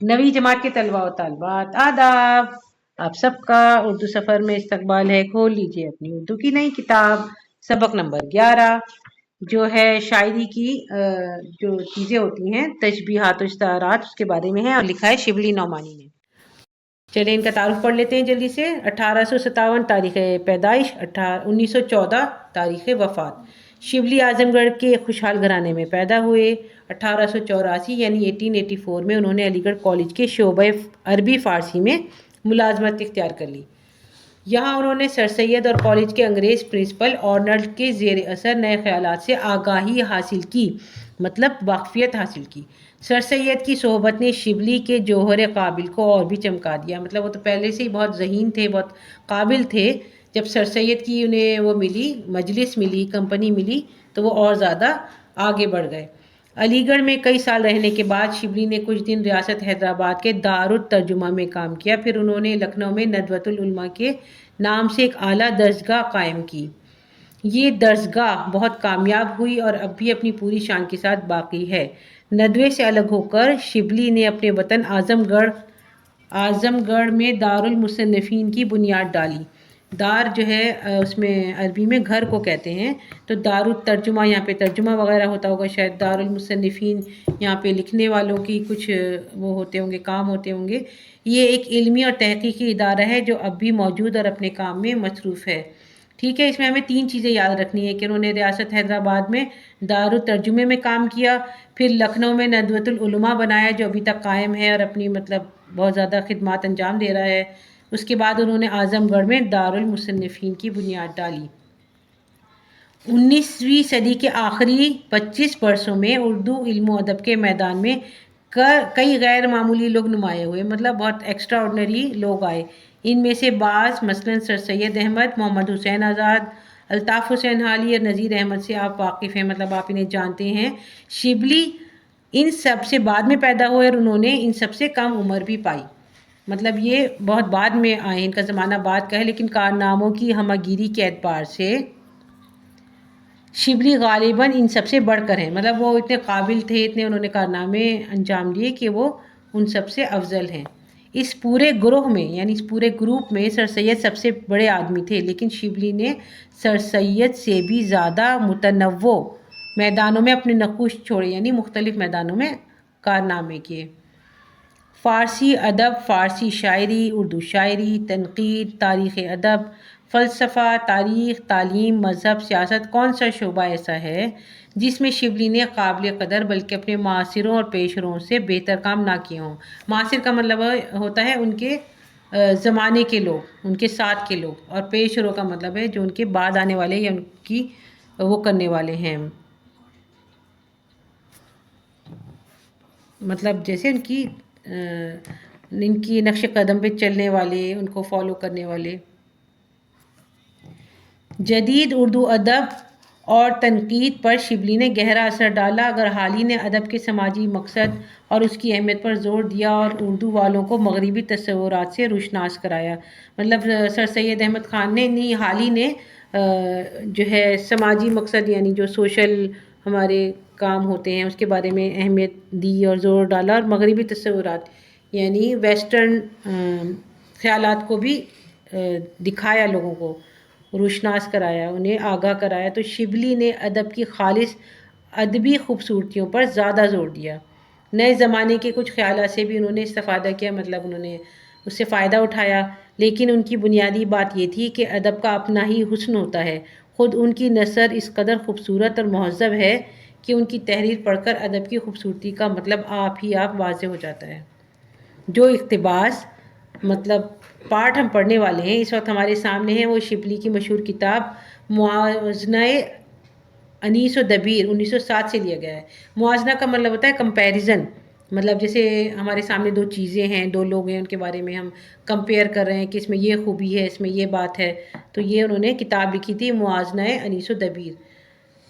نویں جماعت کے طلباء و طالبات آداب، آپ سب کا اردو سفر میں استقبال ہے۔ کھول لیجیے اپنی اردو کی نئی کتاب، سبق نمبر 11 جو ہے شاعری کی جو چیزیں ہوتی ہیں، تشبیہات و استعارات، اس کے بارے میں ہے اور لکھا ہے شبلی نعمانی نے۔ چلیں ان کا تعارف پڑھ لیتے ہیں جلدی سے۔ 1857 تاریخ پیدائش، 1914 تاریخ وفات۔ شبلی اعظم گڑھ کے خوشحال گھرانے میں پیدا ہوئے۔ 1884 یعنی 1884 میں انہوں نے علی گڑھ کالج کے شعبہ عربی فارسی میں ملازمت اختیار کر لی۔ یہاں انہوں نے سر سید اور کالج کے انگریز پرنسپل آرنلڈ کے زیر اثر نئے خیالات سے آگاہی حاصل کی، مطلب واقفیت حاصل کی۔ سر سید کی صحبت نے شبلی کے جوہر قابل کو اور بھی چمکا دیا، مطلب وہ تو پہلے سے ہی بہت ذہین تھے، بہت قابل تھے۔ جب سر سید کی انہیں وہ ملی، مجلس ملی، کمپنی ملی، تو وہ اور زیادہ آگے بڑھ گئے۔ علی گڑھ میں کئی سال رہنے کے بعد شبلی نے کچھ دن ریاست حیدرآباد کے دارالترجمہ میں کام کیا، پھر انہوں نے لکھنؤ میں ندوۃ العلماء کے نام سے ایک اعلیٰ درسگاہ قائم کی۔ یہ درسگاہ بہت کامیاب ہوئی اور اب بھی اپنی پوری شان کے ساتھ باقی ہے۔ ندوے سے الگ ہو کر شبلی نے اپنے وطن اعظم گڑھ میں دارالمصنفین کی بنیاد ڈالی۔ دار جو ہے اس میں عربی میں گھر کو کہتے ہیں، تو دارالترجمہ یہاں پہ ترجمہ وغیرہ ہوتا ہوگا شاید، دارالمصنفین یہاں پہ لکھنے والوں کی کچھ وہ ہوتے ہوں گے، کام ہوتے ہوں گے۔ یہ ایک علمی اور تحقیقی ادارہ ہے جو اب بھی موجود اور اپنے کام میں مصروف ہے۔ ٹھیک ہے، اس میں ہمیں 3 چیزیں یاد رکھنی ہے کہ انہوں نے ریاست حیدرآباد میں دارالترجمے میں کام کیا، پھر لکھنؤ میں ندوۃ العلماء بنایا جو ابھی تک قائم ہے اور اپنی مطلب بہت زیادہ خدمات انجام دے رہا ہے۔ اس کے بعد انہوں نے اعظم گڑھ میں دارالمصنفین کی بنیاد ڈالی۔ 19ویں صدی کے آخری 25 برسوں میں اردو علم و ادب کے میدان میں کئی غیر معمولی لوگ نمایاں ہوئے، مطلب بہت ایکسٹرا آرڈنری لوگ آئے۔ ان میں سے بعض مثلاً سر سید احمد، محمد حسین آزاد، الطاف حسین حالی اور نذیر احمد سے آپ واقف ہیں، مطلب آپ انہیں جانتے ہیں۔ شبلی ان سب سے بعد میں پیدا ہوئے اور انہوں نے ان سب سے کم عمر بھی پائی، مطلب یہ بہت بعد میں آئے، ان کا زمانہ بعد کا ہے، لیکن کارناموں کی ہمہ گیری کے اعتبار سے شبلی غالباً ان سب سے بڑھ کر ہیں، مطلب وہ اتنے قابل تھے، اتنے انہوں نے کارنامے انجام دیے کہ وہ ان سب سے افضل ہیں۔ اس پورے گروہ میں یعنی اس پورے گروپ میں سر سید سب سے بڑے آدمی تھے، لیکن شبلی نے سر سید سے بھی زیادہ متنوع میدانوں میں اپنے نقوش چھوڑے، یعنی مختلف میدانوں میں کارنامے کیے۔ فارسی ادب، فارسی شاعری، اردو شاعری، تنقید، تاریخ ادب، فلسفہ، تاریخ، تعلیم، مذہب، سیاست، کون سا شعبہ ایسا ہے جس میں شبلی نے قابل قدر بلکہ اپنے معاصروں اور پیشروں سے بہتر کام نہ کیے ہوں۔ معاصر کا مطلب ہوتا ہے ان کے زمانے کے لوگ، ان کے ساتھ کے لوگ، اور پیشروں کا مطلب ہے جو ان کے بعد آنے والے یا ان کی وہ کرنے والے ہیں، مطلب جیسے ان کی نقش قدم پہ چلنے والے، ان کو فالو کرنے والے۔ جدید اردو ادب اور تنقید پر شبلی نے گہرا اثر ڈالا۔ اگر حالی نے ادب کے سماجی مقصد اور اس کی اہمیت پر زور دیا اور اردو والوں کو مغربی تصورات سے روشناس کرایا، مطلب سر سید احمد خان نے نہیں، حالی نے جو ہے سماجی مقصد یعنی جو سوشل ہمارے کام ہوتے ہیں اس کے بارے میں اہمیت دی اور زور ڈالا، اور مغربی تصورات یعنی ویسٹرن خیالات کو بھی دکھایا، لوگوں کو روشناس کرایا، انہیں آگاہ کرایا۔ تو شبلی نے ادب کی خالص ادبی خوبصورتیوں پر زیادہ زور دیا۔ نئے زمانے کے کچھ خیالات سے بھی انہوں نے استفادہ کیا، مطلب انہوں نے اس سے فائدہ اٹھایا، لیکن ان کی بنیادی بات یہ تھی کہ ادب کا اپنا ہی حسن ہوتا ہے۔ خود ان کی نثر اس قدر خوبصورت اور مہذب ہے کہ ان کی تحریر پڑھ کر ادب کی خوبصورتی کا مطلب آپ ہی آپ واضح ہو جاتا ہے۔ جو اقتباس مطلب پارٹ ہم پڑھنے والے ہیں اس وقت ہمارے سامنے ہیں، وہ شبلی کی مشہور کتاب موازنہ انیس و دبیر 1907 سے لیا گیا ہے۔ موازنہ کا مطلب ہوتا ہے کمپیریزن، مطلب جیسے ہمارے سامنے 2 چیزیں ہیں، 2 لوگ ہیں، ان کے بارے میں ہم کمپیئر کر رہے ہیں کہ اس میں یہ خوبی ہے، اس میں یہ بات ہے، تو یہ انہوں نے کتاب لکھی تھی موازنہ انیس و دبیر۔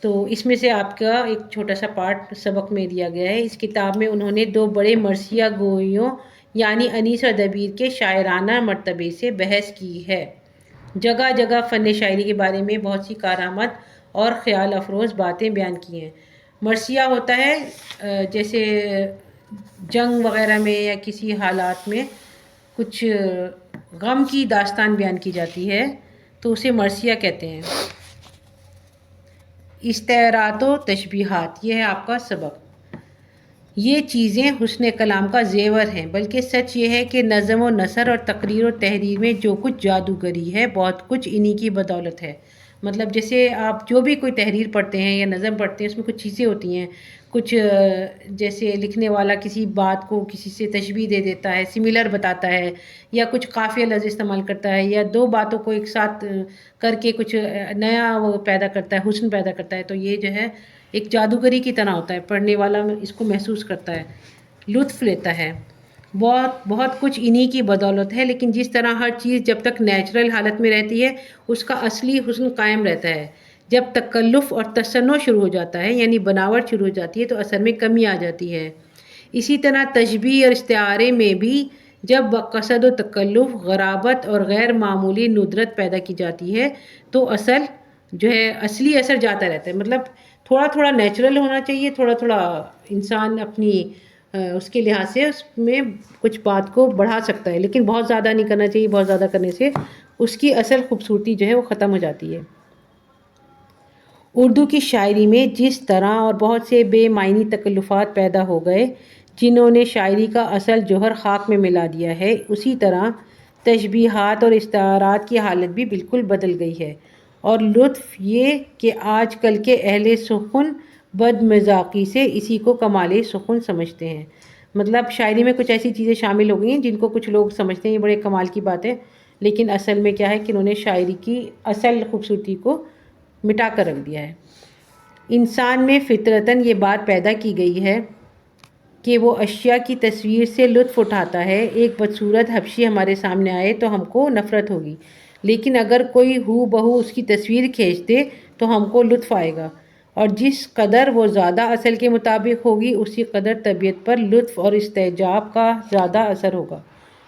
تو اس میں سے آپ کا ایک چھوٹا سا پارٹ سبق میں دیا گیا ہے۔ اس کتاب میں انہوں نے 2 بڑے مرثیہ گویوں یعنی انیس و دبیر کے شاعرانہ مرتبے سے بحث کی ہے۔ جگہ جگہ فن شاعری کے بارے میں بہت سی کارآمد اور خیال افروز باتیں بیان کی ہیں۔ مرثیہ ہوتا ہے جیسے جنگ وغیرہ میں یا کسی حالات میں کچھ غم کی داستان بیان کی جاتی ہے تو اسے مرثیہ کہتے ہیں۔ استعارات و تشبیہات، یہ ہے آپ کا سبق۔ یہ چیزیں حسن کلام کا زیور ہیں، بلکہ سچ یہ ہے کہ نظم و نثر اور تقریر و تحریر میں جو کچھ جادوگری ہے بہت کچھ انہی کی بدولت ہے۔ مطلب جیسے آپ جو بھی کوئی تحریر پڑھتے ہیں یا نظم پڑھتے ہیں اس میں کچھ چیزیں ہوتی ہیں، کچھ جیسے لکھنے والا کسی بات کو کسی سے تشبیہ دے دیتا ہے، سملر بتاتا ہے، یا کچھ قافیہ لفظ استعمال کرتا ہے، یا دو باتوں کو ایک ساتھ کر کے کچھ نیا وہ پیدا کرتا ہے، حسن پیدا کرتا ہے، تو یہ جو ہے ایک جادوگری کی طرح ہوتا ہے۔ پڑھنے والا اس کو محسوس کرتا ہے، لطف لیتا ہے۔ بہت کچھ انہی کی بدولت ہے، لیکن جس طرح ہر چیز جب تک نیچرل حالت میں رہتی ہے اس کا اصلی حسن قائم رہتا ہے، جب تکلف اور تصنع شروع ہو جاتا ہے یعنی بناوٹ شروع ہو جاتی ہے تو اثر میں کمی آ جاتی ہے۔ اسی طرح تشبیہ اور استعارے میں بھی جب بقصد و تکلف، غرابت اور غیر معمولی ندرت پیدا کی جاتی ہے تو اصلی اثر جاتا رہتا ہے۔ مطلب تھوڑا تھوڑا نیچرل ہونا چاہیے، تھوڑا تھوڑا انسان اپنی اس کے لحاظ سے اس میں کچھ بات کو بڑھا سکتا ہے، لیکن بہت زیادہ نہیں کرنا چاہیے، بہت زیادہ کرنے سے اس کی اصل خوبصورتی جو ہے وہ ختم ہو جاتی ہے۔ اردو کی شاعری میں جس طرح اور بہت سے بے معنی تکلفات پیدا ہو گئے جنہوں نے شاعری کا اصل جوہر خاک میں ملا دیا ہے، اسی طرح تشبیہات اور استعارات کی حالت بھی بالکل بدل گئی ہے۔ اور لطف یہ کہ آج کل کے اہل سخن بد مذاقی سے اسی کو کمال سخن سمجھتے ہیں۔ مطلب شاعری میں کچھ ایسی چیزیں شامل ہو گئی ہیں جن کو کچھ لوگ سمجھتے ہیں یہ بڑے کمال کی بات ہے، لیکن اصل میں کیا ہے کہ انہوں نے شاعری کی اصل خوبصورتی کو مٹا کر رکھ دیا ہے۔ انسان میں فطرتاً یہ بات پیدا کی گئی ہے کہ وہ اشیاء کی تصویر سے لطف اٹھاتا ہے۔ ایک بدصورت حبشی ہمارے سامنے آئے تو ہم کو نفرت ہوگی، لیکن اگر کوئی ہو بہو اس کی تصویر کھینچ دے تو ہم کو لطف آئے گا، اور جس قدر وہ زیادہ اصل کے مطابق ہوگی اسی قدر طبیعت پر لطف اور استعجاب کا زیادہ اثر ہوگا۔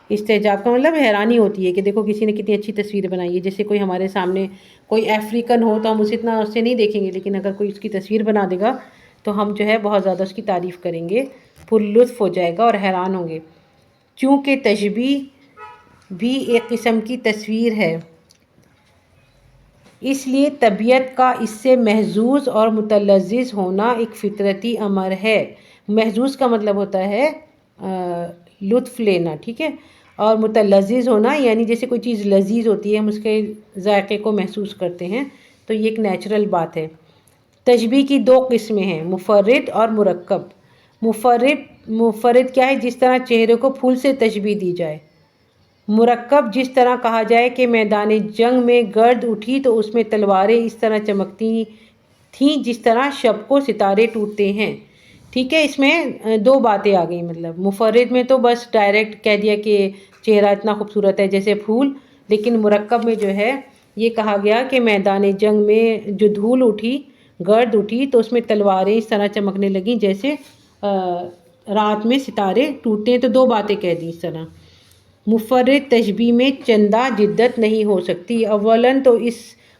استعجاب کا مطلب حیرانی ہوتی ہے کہ دیکھو کسی نے کتنی اچھی تصویر بنائی ہے۔ جیسے کوئی ہمارے سامنے کوئی افریقن ہو تو ہم اسے اتنا اس سے نہیں دیکھیں گے، لیکن اگر کوئی اس کی تصویر بنا دے گا تو ہم جو ہے بہت زیادہ اس کی تعریف کریں گے، پر لطف ہو جائے گا اور حیران ہوں گے۔ چونکہ تشبیہ بھی ایک قسم کی تصویر ہے، اس لیے طبیعت کا اس سے محظوظ اور متلذذ ہونا ایک فطرتی امر ہے۔ محظوظ کا مطلب ہوتا ہے لطف لینا، ٹھیک ہے، اور متلذذ ہونا یعنی جیسے کوئی چیز لذیذ ہوتی ہے ہم اس کے ذائقے کو محسوس کرتے ہیں، تو یہ ایک نیچرل بات ہے۔ تشبیہ کی دو قسمیں ہیں، مفرد اور مرکب۔ مفرد کیا ہے؟ جس طرح چہرے کو پھول سے تشبیہ دی جائے۔ مرکب جس طرح کہا جائے کہ میدان جنگ میں گرد اٹھی تو اس میں تلواریں اس طرح چمکتی تھیں جس طرح شب کو ستارے ٹوٹتے ہیں۔ ٹھیک ہے، اس میں دو باتیں آ گئیں۔ مطلب مفرد میں تو بس ڈائریکٹ کہہ دیا کہ چہرہ اتنا خوبصورت ہے جیسے پھول، لیکن مرکب میں جو ہے یہ کہا گیا کہ میدان جنگ میں جو دھول اٹھی، گرد اٹھی تو اس میں تلواریں اس طرح چمکنے لگیں جیسے رات میں ستارے ٹوٹتے ہیں، تو دو باتیں کہہ دیں اس طرح۔ مفرد تشبیہ میں چندہ جدت نہیں ہو سکتی، اولاً تو اس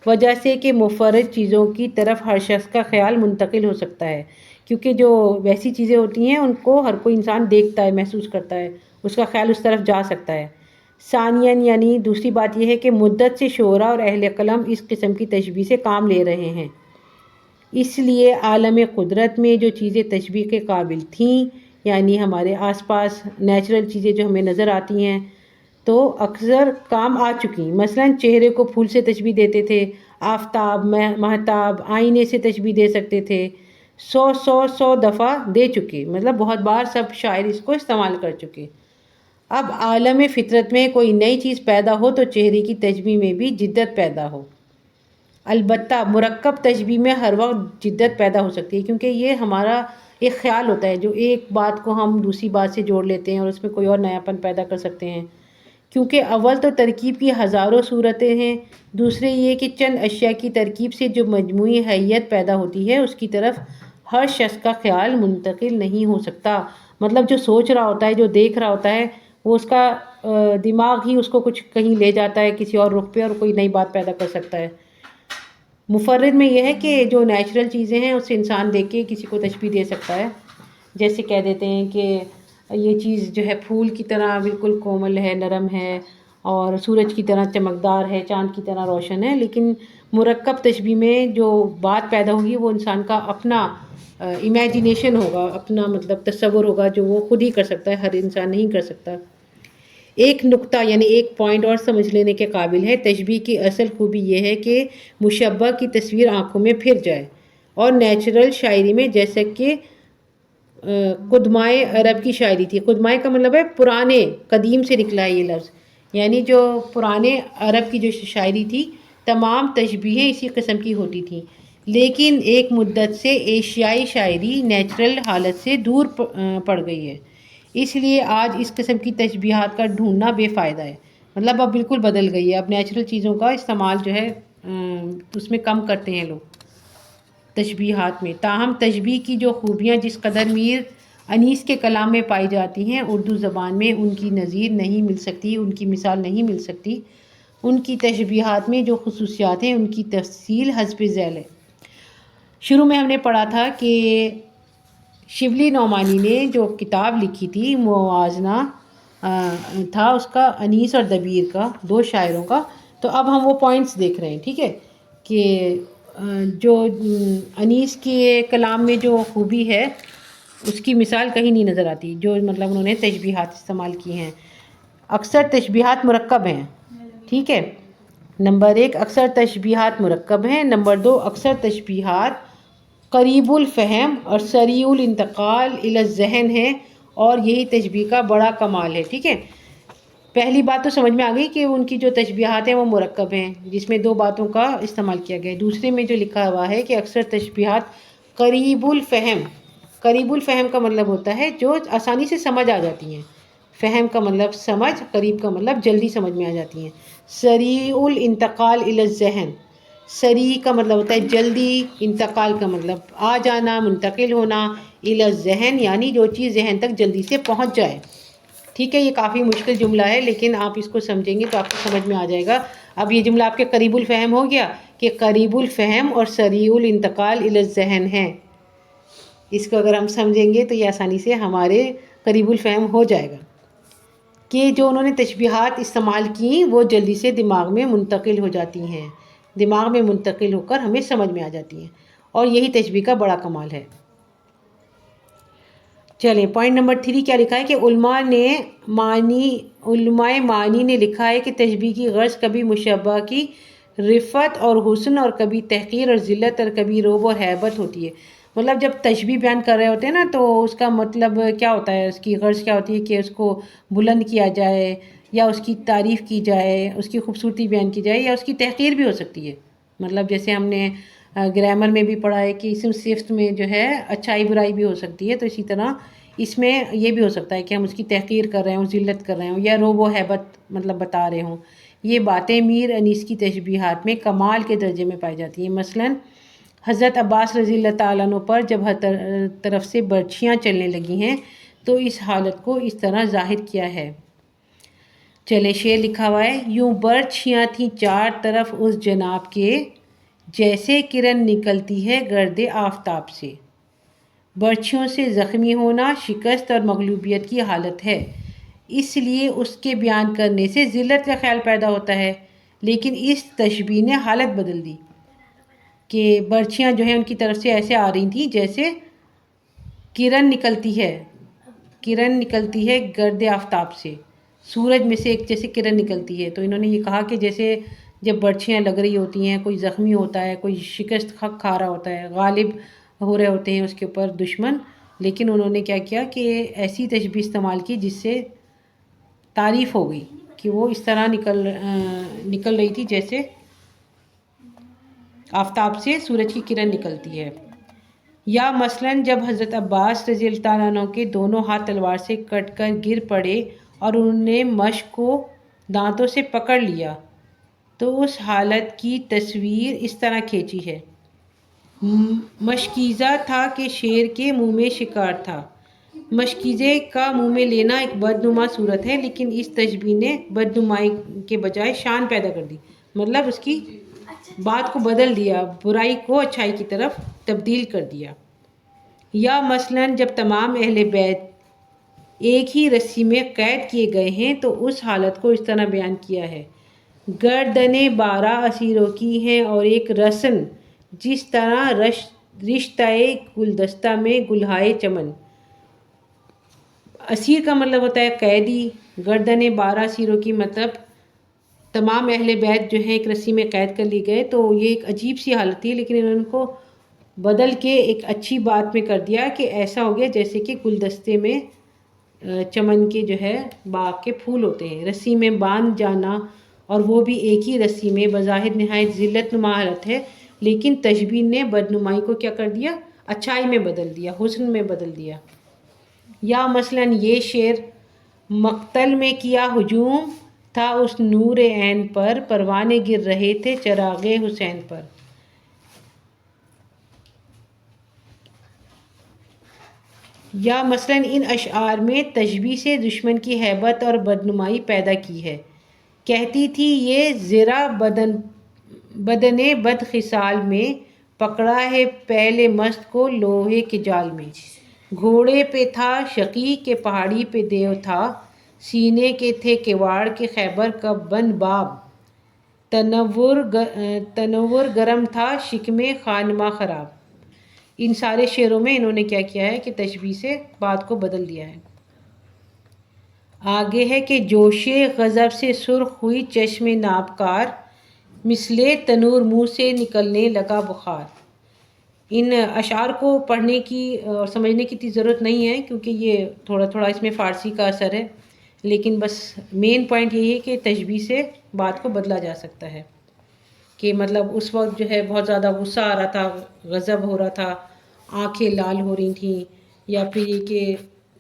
وجہ سے کہ مفرد چیزوں کی طرف ہر شخص کا خیال منتقل ہو سکتا ہے، کیونکہ جو ویسی چیزیں ہوتی ہیں ان کو ہر کوئی انسان دیکھتا ہے، محسوس کرتا ہے، اس کا خیال اس طرف جا سکتا ہے۔ ثانیاً یعنی دوسری بات یہ ہے کہ مدت سے شعراء اور اہل قلم اس قسم کی تشبیہ سے کام لے رہے ہیں، اس لیے عالم قدرت میں جو چیزیں تشبیہ کے قابل تھیں، یعنی ہمارے آس پاس نیچرل چیزیں جو ہمیں نظر آتی ہیں تو اکثر کام آ چکی۔ مثلاً چہرے کو پھول سے تشبیہ دیتے تھے، آفتاب، مہتاب، آئینے سے تشبیہ دے سکتے تھے، سو دفعہ دے چکے، مطلب بہت بار سب شاعر اس کو استعمال کر چکے۔ اب عالم فطرت میں کوئی نئی چیز پیدا ہو تو چہرے کی تشبیہ میں بھی جدت پیدا ہو۔ البتہ مرکب تشبیہ میں ہر وقت جدت پیدا ہو سکتی ہے، کیونکہ یہ ہمارا ایک خیال ہوتا ہے جو ایک بات کو ہم دوسری بات سے جوڑ لیتے ہیں اور اس میں کوئی اور نیا پن پیدا کر سکتے ہیں۔ کیونکہ اول تو ترکیب کی ہزاروں صورتیں ہیں، دوسرے یہ کہ چند اشیاء کی ترکیب سے جو مجموعی حیت پیدا ہوتی ہے اس کی طرف ہر شخص کا خیال منتقل نہیں ہو سکتا۔ مطلب جو سوچ رہا ہوتا ہے، جو دیکھ رہا ہوتا ہے، وہ اس کا دماغ ہی اس کو کچھ کہیں لے جاتا ہے کسی اور رخ پہ اور کوئی نئی بات پیدا کر سکتا ہے۔ مفرد میں یہ ہے کہ جو نیچرل چیزیں ہیں اس سے انسان دیکھ کے کسی کو تشبیہ دے سکتا ہے، جیسے کہہ دیتے ہیں کہ یہ چیز جو ہے پھول کی طرح بالکل کومل ہے، نرم ہے اور سورج کی طرح چمکدار ہے، چاند کی طرح روشن ہے، لیکن مرکب تشبیہ میں جو بات پیدا ہوگی وہ انسان کا اپنا امیجینیشن ہوگا، اپنا مطلب تصور ہوگا جو وہ خود ہی کر سکتا ہے، ہر انسان نہیں کر سکتا۔ ایک نقطہ یعنی ایک پوائنٹ اور سمجھ لینے کے قابل ہے، تشبیہ کی اصل خوبی یہ ہے کہ مشبہ کی تصویر آنکھوں میں پھر جائے، اور نیچرل شاعری میں جیسا کہ قدمائے عرب کی شاعری تھی، قدمائے کا مطلب ہے پرانے، قدیم سے نکلا ہے یہ لفظ، یعنی جو پرانے عرب کی جو شاعری تھی تمام تشبیہیں اسی قسم کی ہوتی تھیں، لیکن ایک مدت سے ایشیائی شاعری نیچرل حالت سے دور پڑ گئی ہے، اس لیے آج اس قسم کی تشبیہات کا ڈھونڈنا بے فائدہ ہے، مطلب اب بالکل بدل گئی ہے، اب نیچرل چیزوں کا استعمال جو ہے اس میں کم کرتے ہیں لوگ تشبیہات میں۔ تاہم تشبیہ کی جو خوبیاں جس قدر میر انیس کے کلام میں پائی جاتی ہیں، اردو زبان میں ان کی نظیر نہیں مل سکتی، ان کی مثال نہیں مل سکتی۔ ان کی تشبیہات میں جو خصوصیات ہیں ان کی تفصیل حسب ذیل ہے۔ شروع میں ہم نے پڑھا تھا کہ شبلی نعمانی نے جو کتاب لکھی تھی موازنہ تھا اس کا، انیس اور دبیر کا، دو شاعروں کا، تو اب ہم وہ پوائنٹس دیکھ رہے ہیں، ٹھیک ہے، کہ جو انیس کے کلام میں جو خوبی ہے اس کی مثال کہیں نہیں نظر آتی، جو مطلب انہوں نے تشبیہات استعمال کی ہیں۔ اکثر تشبیہات مرکب ہیں، ٹھیک ہے، نمبر ایک اکثر تشبیہات مرکب ہیں، نمبر دو اکثر تشبیہات قریب الفہم اور سریع الانتقال الی الذہن ہے، اور یہی تشبیہ کا بڑا کمال ہے، ٹھیک ہے۔ پہلی بات تو سمجھ میں آ گئی کہ ان کی جو تشبیہات ہیں وہ مرکب ہیں، جس میں دو باتوں کا استعمال کیا گیا ہے۔ دوسرے میں جو لکھا ہوا ہے کہ اکثر تشبیہات قریب الفہم، قریب الفہم کا مطلب ہوتا ہے جو آسانی سے سمجھ آ جاتی ہیں، فہم کا مطلب سمجھ، قریب کا مطلب جلدی سمجھ میں آ جاتی ہیں۔ سریع الانتقال الی الذہن، سریع کا مطلب ہوتا ہے جلدی، انتقال کا مطلب آ جانا، منتقل ہونا، الی الذہن یعنی جو چیز ذہن تک جلدی سے پہنچ جائے، ٹھیک ہے۔ یہ کافی مشکل جملہ ہے لیکن آپ اس کو سمجھیں گے تو آپ کو سمجھ میں آ جائے گا۔ اب یہ جملہ آپ کے قریب الفہم ہو گیا کہ قریب الفہم اور سریع الانتقال الی الذہن ہے، اس کو اگر ہم سمجھیں گے تو یہ آسانی سے ہمارے قریب الفہم ہو جائے گا کہ جو انہوں نے تشبیہات استعمال کی وہ جلدی سے دماغ میں منتقل ہو جاتی ہیں، دماغ میں منتقل ہو کر ہمیں سمجھ میں آ جاتی ہیں، اور یہی تشبیہ کا بڑا کمال ہے۔ چلیں پوائنٹ نمبر 3 کیا لکھا ہے کہ علماء معنی نے لکھا ہے کہ تشبیہ کی غرض کبھی مشبہ کی رفعت اور حسن، اور کبھی تحقیر اور ذلت، اور کبھی رعب اور ہیبت ہوتی ہے۔ مطلب جب تشبیہ بیان کر رہے ہوتے ہیں نا تو اس کا مطلب کیا ہوتا ہے، اس کی غرض کیا ہوتی ہے کہ اس کو بلند کیا جائے، یا اس کی تعریف کی جائے، اس کی خوبصورتی بیان کی جائے، یا اس کی تحقیر بھی ہو سکتی ہے۔ مطلب جیسے ہم نے گرامر میں بھی پڑھا ہے کہ اسم صفت میں جو ہے اچھائی برائی بھی ہو سکتی ہے، تو اسی طرح اس میں یہ بھی ہو سکتا ہے کہ ہم اس کی تحقیر کر رہے ہوں، ذلت کر رہے ہوں، یا رعب و ہیبت مطلب بتا رہے ہوں۔ یہ باتیں میر انیس کی تشبیہات میں کمال کے درجے میں پائی جاتی ہیں۔ مثلاً حضرت عباس رضی اللہ تعالیٰ عنہ پر جب ہر طرف سے برچھیاں چلنے لگی ہیں تو اس حالت کو اس طرح ظاہر کیا ہے۔ چلے شعر لکھا ہوا ہے، یوں برچھیاں تھیں چار طرف اس جناب کے، جیسے کرن نکلتی ہے گرد آفتاب سے۔ برچھیوں سے زخمی ہونا شکست اور مغلوبیت کی حالت ہے، اس لیے اس کے بیان کرنے سے ذلت کا خیال پیدا ہوتا ہے، لیکن اس تشبیہ نے حالت بدل دی کہ برچھیاں جو ہیں ان کی طرف سے ایسے آ رہی تھیں جیسے کرن نکلتی ہے گرد آفتاب سے، سورج میں سے ایک جیسے کرن نکلتی ہے۔ تو انہوں نے یہ کہا کہ جیسے جب برچھیاں لگ رہی ہوتی ہیں، کوئی زخمی ہوتا ہے، کوئی شکست کھا رہا ہوتا ہے، غالب ہو رہے ہوتے ہیں اس کے اوپر دشمن، لیکن انہوں نے کیا کیا کہ ایسی تشبیہ استعمال کی جس سے تعریف ہو گئی کہ وہ اس طرح نکل رہی تھی جیسے آفتاب سے سورج کی کرن نکلتی ہے۔ یا مثلاً جب حضرت عباس رضی اللہ تعالیٰ عنہ کے دونوں ہاتھ تلوار سے کٹ کر گر پڑے اور انہوں نے مشق کو دانتوں سے پکڑ لیا تو اس حالت کی تصویر اس طرح کھینچی ہے، مشکیزہ تھا کہ شیر کے منہ میں شکار تھا۔ مشکیزے کا منہ میں لینا ایک بدنما صورت ہے، لیکن اس تشبیہ نے بدنمائی کے بجائے شان پیدا کر دی، مطلب اس کی بات کو بدل دیا، برائی کو اچھائی کی طرف تبدیل کر دیا۔ یا مثلاً جب تمام اہل بیت ایک ہی رسی میں قید کیے گئے ہیں، تو اس حالت کو اس طرح بیان کیا ہے: گردنیں 12 اسیروں کی ہیں اور ایک رسن، جس طرح رشتہ گلدستہ میں گلہائے چمن۔ اسیر کا مطلب ہوتا ہے قیدی، گردنیں 12 اسیروں کی مطلب تمام اہل بیت جو ہیں ایک رسی میں قید کر لی گئے۔ تو یہ ایک عجیب سی حالت تھی، لیکن انہوں نے کو بدل کے ایک اچھی بات میں کر دیا کہ ایسا ہو گیا جیسے کہ گلدستے میں چمن کے جو ہے باغ کے پھول ہوتے ہیں۔ رسی میں باندھ جانا، اور وہ بھی ایک ہی رسی میں، بظاہر نہایت ذلت نما حالت ہے، لیکن تشبیہ نے بدنمائی کو کیا کر دیا؟ اچھائی میں بدل دیا، حسن میں بدل دیا۔ یا مثلاً یہ شعر: مقتل میں کیا ہجوم تھا اس نور عین پر، پروانے گر رہے تھے چراغ حسین پر۔ یا مثلاً ان اشعار میں تشبیہ سے دشمن کی ہیبت اور بدنمائی پیدا کی ہے۔ کہتی تھی یہ زرہ بدن بد خصال میں، پکڑا ہے پہلے مست کو لوہے کے جال میں۔ گھوڑے پہ تھا شقی کہ پہاڑی پہ دیو تھا، سینے کے تھے کواڑ کہ خیبر کا بند باب۔ تنور گرم تھا شکم خانماں خراب۔ ان سارے شعروں میں انہوں نے کیا کیا ہے کہ تشبیہ سے بات کو بدل دیا ہے۔ آگے ہے کہ جوش غضب سے سرخ ہوئی چشم نابکار، مثل تنور منہ سے نکلنے لگا بخار۔ ان اشعار کو پڑھنے کی اور سمجھنے کی اتنی ضرورت نہیں ہے، کیونکہ یہ تھوڑا تھوڑا اس میں فارسی کا اثر ہے، لیکن بس مین پوائنٹ یہی ہے کہ تشبیہ سے بات کو بدلا جا سکتا ہے۔ کہ مطلب اس وقت جو ہے بہت زیادہ غصہ آ رہا تھا، غضب ہو رہا تھا، آنکھیں لال ہو رہی تھیں، یا پھر یہ کہ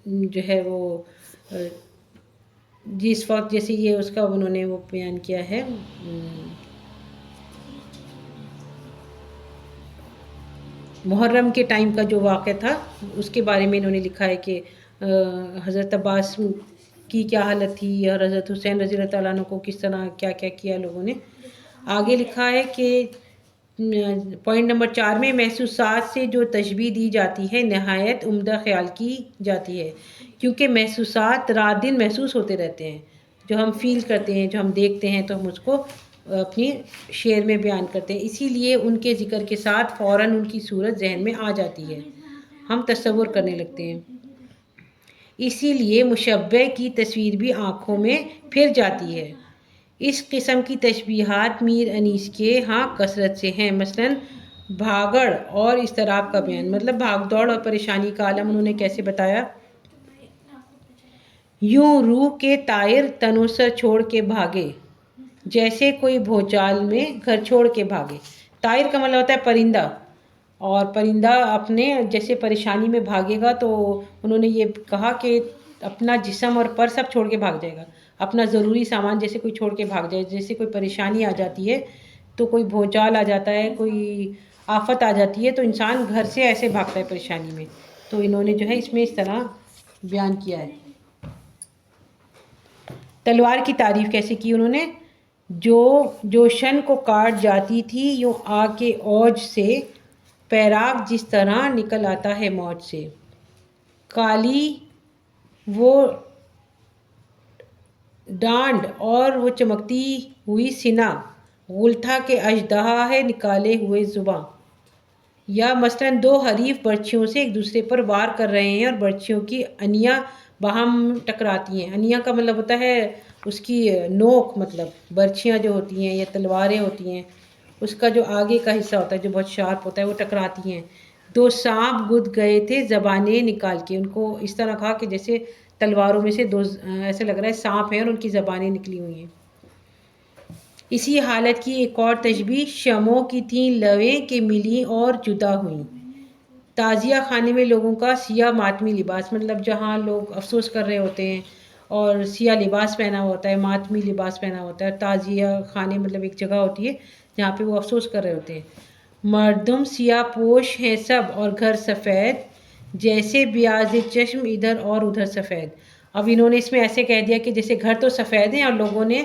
جو ہے وہ جس وقت جیسے یہ اس کا انہوں نے وہ بیان کیا ہے، محرم کے ٹائم کا جو واقعہ تھا اس کے بارے میں انہوں نے لکھا ہے کہ حضرت عباس کی کیا حالت تھی، اور حضرت حسین رضی اللہ تعالیٰ عنہ کو کس طرح کیا کیا کیا لوگوں نے۔ آگے لکھا ہے کہ پوائنٹ نمبر 4 میں محسوسات سے جو تشبیہ دی جاتی ہے نہایت عمدہ خیال کی جاتی ہے، کیونکہ محسوسات رات دن محسوس ہوتے رہتے ہیں، جو ہم فیل کرتے ہیں، جو ہم دیکھتے ہیں، تو ہم اس کو اپنی شعر میں بیان کرتے ہیں، اسی لیے ان کے ذکر کے ساتھ فوراً ان کی صورت ذہن میں آ جاتی ہے، ہم تصور کرنے لگتے ہیں۔ اسی لیے مشبہ کی تصویر بھی آنکھوں میں پھر جاتی ہے۔ اس قسم کی تشبیہات میر انیس کے ہاں کثرت سے ہیں۔ مثلاً بھاگڑ اور اضطراب کا بیان، مطلب بھاگ دوڑ اور پریشانی کا عالم انہوں نے کیسے بتایا: یوں روح کے طائر تن و سر چھوڑ کے بھاگے، جیسے کوئی بھونچال میں گھر چھوڑ کے بھاگے۔ طائر کا مطلب ہوتا ہے پرندہ، اور پرندہ اپنے جیسے پریشانی میں بھاگے گا تو انہوں نے یہ کہا کہ اپنا جسم اور پر سب چھوڑ کے بھاگ جائے گا، اپنا ضروری سامان جیسے کوئی چھوڑ کے بھاگ جائے، جیسے کوئی پریشانی آ جاتی ہے تو کوئی بھونچال آ جاتا ہے، کوئی آفت آ جاتی ہے تو انسان گھر سے ایسے بھاگتا ہے پریشانی میں، تو انہوں نے جو ہے اس میں اس طرح بیان کیا ہے۔ تلوار کی تعریف کیسے کی انہوں نے: جو شن کو کاٹ جاتی تھی یوں آ کے اوج سے، پیراق جس طرح نکل آتا ہے موج سے۔ کالی وہ ڈانڈ اور وہ چمکتی ہوئی سینہ، غل تھا کہ اژدہا ہے نکالے ہوئے زباں۔ یا مثلاً دو حریف برچھیوں سے ایک دوسرے پر وار کر رہے ہیں اور برچھیوں کی انیاں باہم ٹکراتی ہیں۔ انیاں کا مطلب ہوتا ہے اس کی نوک، مطلب برچھیاں جو ہوتی ہیں یا تلواریں ہوتی ہیں اس کا جو آگے کا حصہ ہوتا ہے جو بہت شارپ ہوتا ہے وہ ٹکراتی ہیں۔ دو سانپ گد گئے تھے زبانیں نکال کے، ان کو اس طرح کہا کہ جیسے تلواروں میں سے دو ایسے لگ رہا ہے سانپ ہیں اور ان کی زبانیں نکلی ہوئی ہیں۔ اسی حالت کی ایک اور تشبیہ: شمعوں کی تھیں لویں کہ ملیں اور جدا ہوئیں۔ تعزیہ خانے میں لوگوں کا سیاہ ماتمی لباس، مطلب جہاں لوگ افسوس کر رہے ہوتے ہیں اور سیاہ لباس پہنا ہوتا ہے، ماتمی لباس پہنا ہوتا ہے۔ تعزیہ خانے مطلب ایک جگہ ہوتی ہے جہاں پہ وہ افسوس کر رہے ہوتے ہیں۔ مردم سیاہ پوش ہیں سب اور گھر سفید، جیسے بیاض چشم ادھر اور ادھر سفید۔ اب انہوں نے اس میں ایسے کہہ دیا کہ جیسے گھر تو سفید ہیں اور لوگوں نے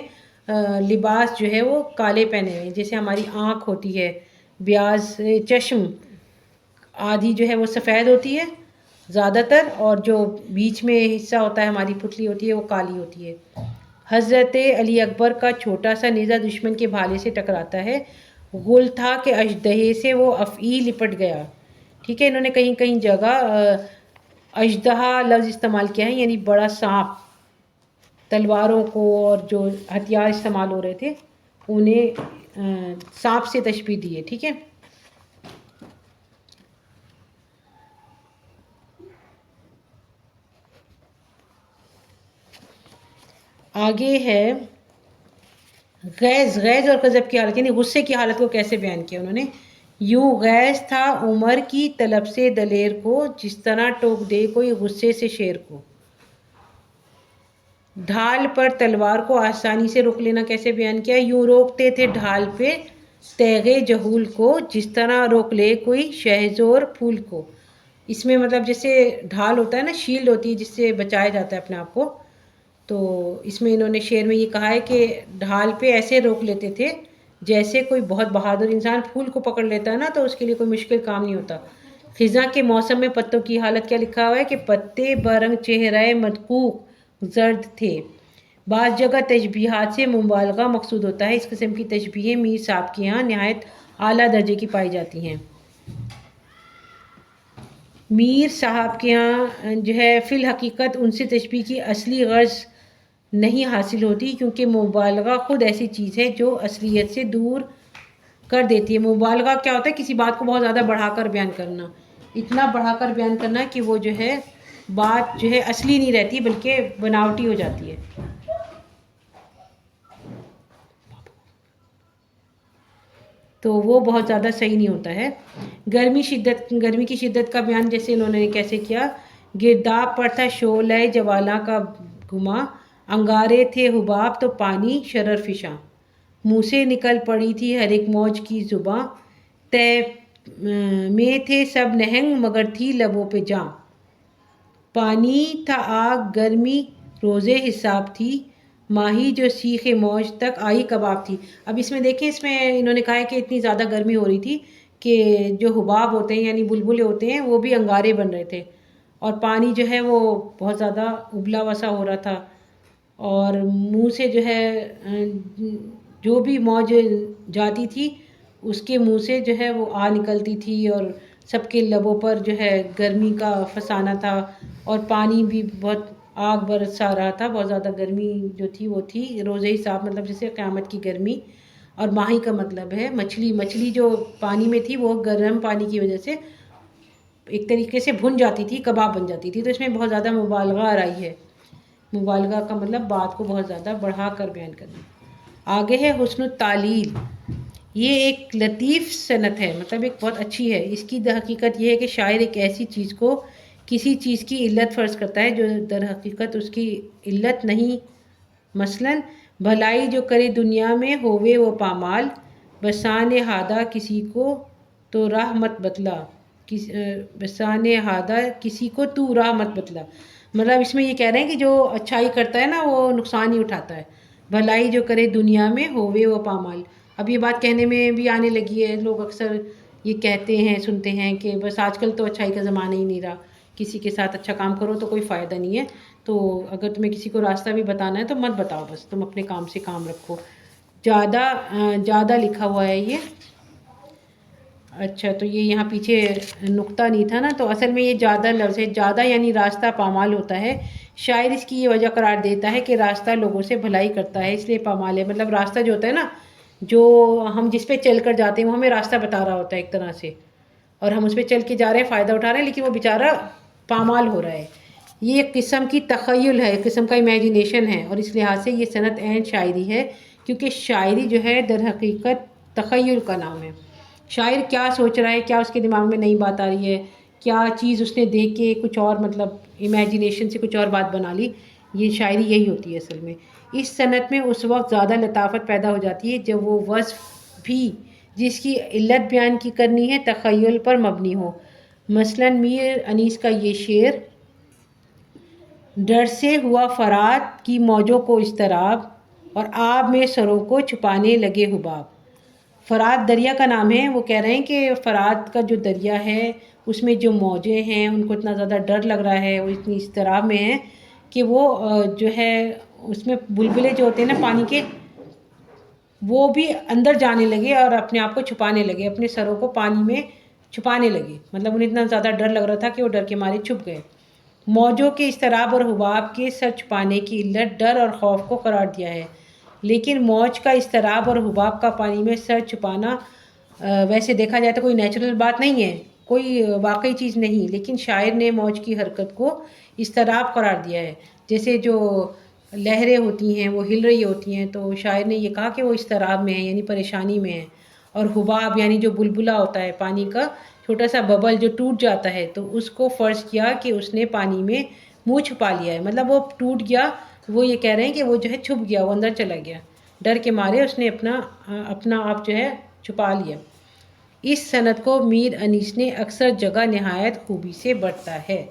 لباس جو ہے وہ کالے پہنے ہوئے ہیں، جیسے ہماری آنکھ ہوتی ہے، بیاض چشم آدھی جو ہے وہ سفید ہوتی ہے زیادہ تر، اور جو بیچ میں حصہ ہوتا ہے ہماری پتلی ہوتی ہے وہ کالی ہوتی ہے۔ حضرت علی اکبر کا چھوٹا سا نیزہ دشمن کے بھالے سے ٹکراتا ہے، گل تھا کہ اژدہے سے وہ افعی لپٹ گیا۔ ٹھیک ہے، انہوں نے کہیں کہیں جگہ اژدہا لفظ استعمال کیا ہے، یعنی بڑا سانپ۔ تلواروں کو اور جو ہتھیار استعمال ہو رہے تھے انہیں سانپ سے تشبیہ دی ہے۔ ٹھیک ہے، آگے ہے غیظ اور غضب کی حالت، یعنی غصے کی حالت کو کیسے بیان کیا انہوں نے۔ یوں غیظ تھا عمر کی طلب سے دلیر کو، جس طرح ٹوک دے کوئی غصے سے شیر کو۔ ڈھال پر تلوار کو آسانی سے روک لینا کیسے بیان کیا۔ یوں روکتے تھے ڈھال پہ تیغ جہول کو، جس طرح روک لے کوئی شہزور پھول کو۔ اس میں مطلب جیسے ڈھال ہوتا ہے نا، شیلڈ ہوتی ہے جس سے بچایا جاتا ہے اپنے آپ کو، تو اس میں انہوں نے شعر میں یہ کہا ہے کہ ڈھال پہ ایسے روک لیتے تھے جیسے کوئی بہت بہادر انسان پھول کو پکڑ لیتا ہے نا، تو اس کے لیے کوئی مشکل کام نہیں ہوتا۔ خزاں کے موسم میں پتوں کی حالت کیا لکھا ہوا ہے کہ پتے برنگ چہرہ مدقوق زرد تھے۔ بعض جگہ تشبیہات سے مبالغہ مقصود ہوتا ہے، اس قسم کی تشبیہیں میر صاحب کے ہاں نہایت اعلیٰ درجے کی پائی جاتی ہیں۔ میر صاحب کے ہاں جو ہے فی الحقیقت ان سے تشبیہ کی اصلی غرض نہیں حاصل ہوتی، کیونکہ مبالغہ خود ایسی چیز ہے جو اصلیت سے دور کر دیتی ہے۔ مبالغہ کیا ہوتا ہے؟ کسی بات کو بہت زیادہ بڑھا کر بیان کرنا، اتنا بڑھا کر بیان کرنا کہ وہ جو ہے بات جو ہے اصلی نہیں رہتی بلکہ بناوٹی ہو جاتی ہے۔ تو وہ بہت زیادہ صحیح نہیں ہوتا ہے۔ گرمی کی شدت کا بیان جیسے انہوں نے کیسے کیا۔ گرداب پر تھا شعلہ جوالاں کا گھما، انگارے تھے حباب تو پانی شرر فشاں۔ منہ سے نکل پڑی تھی ہر ایک موج کی زباں، تہ میں تھے سب نہنگ مگر تھی لبوں پہ جاں۔ پانی تھا آگ گرمی روزے حساب تھی، ماہی جو سیخ موج تک آئی کباب تھی۔ اب اس میں دیکھیں، اس میں انہوں نے کہا ہے کہ اتنی زیادہ گرمی ہو رہی تھی کہ جو حباب ہوتے ہیں یعنی بلبلے ہوتے ہیں وہ بھی انگارے بن رہے تھے، اور پانی جو ہے وہ بہت زیادہ ابلا وسا ہو رہا تھا، اور منہ سے جو ہے جو بھی موج جاتی تھی اس کے منہ سے جو ہے وہ آ نکلتی تھی، اور سب کے لبوں پر جو ہے گرمی کا فسانہ تھا، اور پانی بھی بہت آگ برسا رہا تھا۔ بہت زیادہ گرمی جو تھی وہ تھی۔ روزے حساب مطلب جیسے قیامت کی گرمی، اور ماہی کا مطلب ہے مچھلی جو پانی میں تھی وہ گرم پانی کی وجہ سے ایک طریقے سے بھن جاتی تھی، کباب بن جاتی تھی۔ تو اس میں بہت زیادہ مبالغہ آ رہی ہے۔ مبالغہ کا مطلب بات کو بہت زیادہ بڑھا کر بیان کرنا۔ آگے ہے حسن التعلیل، یہ ایک لطیف صنعت ہے، مطلب ایک بہت اچھی ہے۔ اس کی در حقیقت یہ ہے کہ شاعر ایک ایسی چیز کو کسی چیز کی علت فرض کرتا ہے جو در حقیقت اس کی علت نہیں۔ مثلاً بھلائی جو کرے دنیا میں ہووے وہ پامال، بسان ہادہ کسی کو تو راہ مت بتلا، بسان ہادہ کسی کو تو راہ مت بتلا۔ مطلب اس میں یہ کہہ رہے ہیں کہ جو اچھائی کرتا ہے نا وہ نقصان ہی اٹھاتا ہے۔ بھلائی جو کرے دنیا میں ہووے وہ پامال، اب یہ بات کہنے میں بھی آنے لگی ہے، لوگ اکثر یہ کہتے ہیں سنتے ہیں کہ بس آج کل تو اچھائی کا زمانہ ہی نہیں رہا، کسی کے ساتھ اچھا کام کرو تو کوئی فائدہ نہیں ہے، تو اگر تمہیں کسی کو راستہ بھی بتانا ہے تو مت بتاؤ، بس تم اپنے کام سے کام رکھو۔ جادہ لکھا ہوا ہے یہ، اچھا تو یہ یہاں پیچھے نقطہ نہیں تھا نا، تو اصل میں یہ جادہ لفظ ہے، جادہ یعنی راستہ، پامال ہوتا ہے۔ شاعر اس کی یہ وجہ قرار دیتا ہے کہ راستہ لوگوں سے بھلائی کرتا ہے، اس لیے پامال ہے۔ مطلب راستہ جو ہوتا ہے نا، جو ہم جس پہ چل کر جاتے ہیں وہ ہمیں راستہ بتا رہا ہوتا ہے ایک طرح سے، اور ہم اس پہ چل کے جا رہے ہیں، فائدہ اٹھا رہے ہیں، لیکن وہ بیچارہ پامال ہو رہا ہے۔ یہ ایک قسم کی تخیل ہے، ایک قسم کا امیجینیشن ہے، اور اس لحاظ سے یہ صنعت عین شاعری ہے، کیونکہ شاعری جو ہے در حقیقت تخیل کا نام ہے۔ شاعر کیا سوچ رہا ہے، کیا اس کے دماغ میں نئی بات آ رہی ہے، کیا چیز اس نے دیکھ کے کچھ اور مطلب امیجینیشن سے کچھ اور بات بنا لی، یہ شاعری یہی ہوتی ہے اصل میں۔ اس صنعت میں اس وقت زیادہ لطافت پیدا ہو جاتی ہے جب وہ وصف بھی جس کی علت بیان کی کرنی ہے تخیل پر مبنی ہو۔ مثلاً میر انیس کا یہ شعر: ڈر سے ہوا فرات کی موجوں کو اضطراب، اور آب میں سروں کو چھپانے لگے حباب۔ فرات دریا کا نام ہے، وہ کہہ رہے ہیں کہ فرات کا جو دریا ہے اس میں جو موجیں ہیں ان کو اتنا زیادہ ڈر لگ رہا ہے، وہ اتنی اضطراب میں ہیں کہ وہ جو ہے اس میں بلبلے جو ہوتے ہیں نا پانی کے، وہ بھی اندر جانے لگے اور اپنے آپ کو چھپانے لگے، اپنے سروں کو پانی میں چھپانے لگے، مطلب انہیں اتنا زیادہ ڈر لگ رہا تھا کہ وہ ڈر کے مارے چھپ گئے۔ موجوں کے اضطراب اور حباب کے سر چھپانے کی علت ڈر اور خوف کو قرار دیا ہے، لیکن موج کا اضطراب اور حباب کا پانی میں سر چھپانا ویسے دیکھا جائے تو کوئی نیچرل بات نہیں ہے، کوئی واقعی چیز نہیں، لیکن شاعر نے موج کی حرکت کو اضطراب قرار دیا ہے۔ جیسے جو لہریں ہوتی ہیں وہ ہل رہی ہوتی ہیں، تو شاعر نے یہ کہا کہ وہ اضطراب میں ہیں، یعنی پریشانی میں ہیں۔ اور حباب یعنی جو بلبلا ہوتا ہے پانی کا چھوٹا سا ببل جو ٹوٹ جاتا ہے، تو اس کو فرض کیا کہ اس نے پانی میں منہ چھپا لیا ہے، مطلب وہ ٹوٹ گیا، وہ یہ کہہ رہے ہیں کہ وہ جو ہے چھپ گیا، وہ اندر چلا گیا، ڈر کے مارے اس نے اپنا آپ جو ہے چھپا لیا۔ اس صنعت کو میر انیس نے اکثر جگہ نہایت خوبی سے برتا ہے۔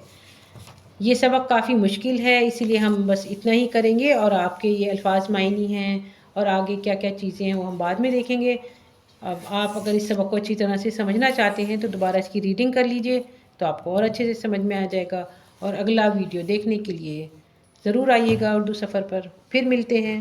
یہ سبق کافی مشکل ہے، اسی لیے ہم بس اتنا ہی کریں گے، اور آپ کے یہ الفاظ معنی ہیں اور آگے کیا کیا چیزیں ہیں وہ ہم بعد میں دیکھیں گے۔ اب آپ اگر اس سبق کو اچھی طرح سے سمجھنا چاہتے ہیں تو دوبارہ اس کی ریڈنگ کر لیجئے، تو آپ کو اور اچھے سے سمجھ میں آ جائے گا، اور اگلا ویڈیو دیکھنے کے لیے ضرور آئیے گا اردو سفر پر۔ پھر ملتے ہیں۔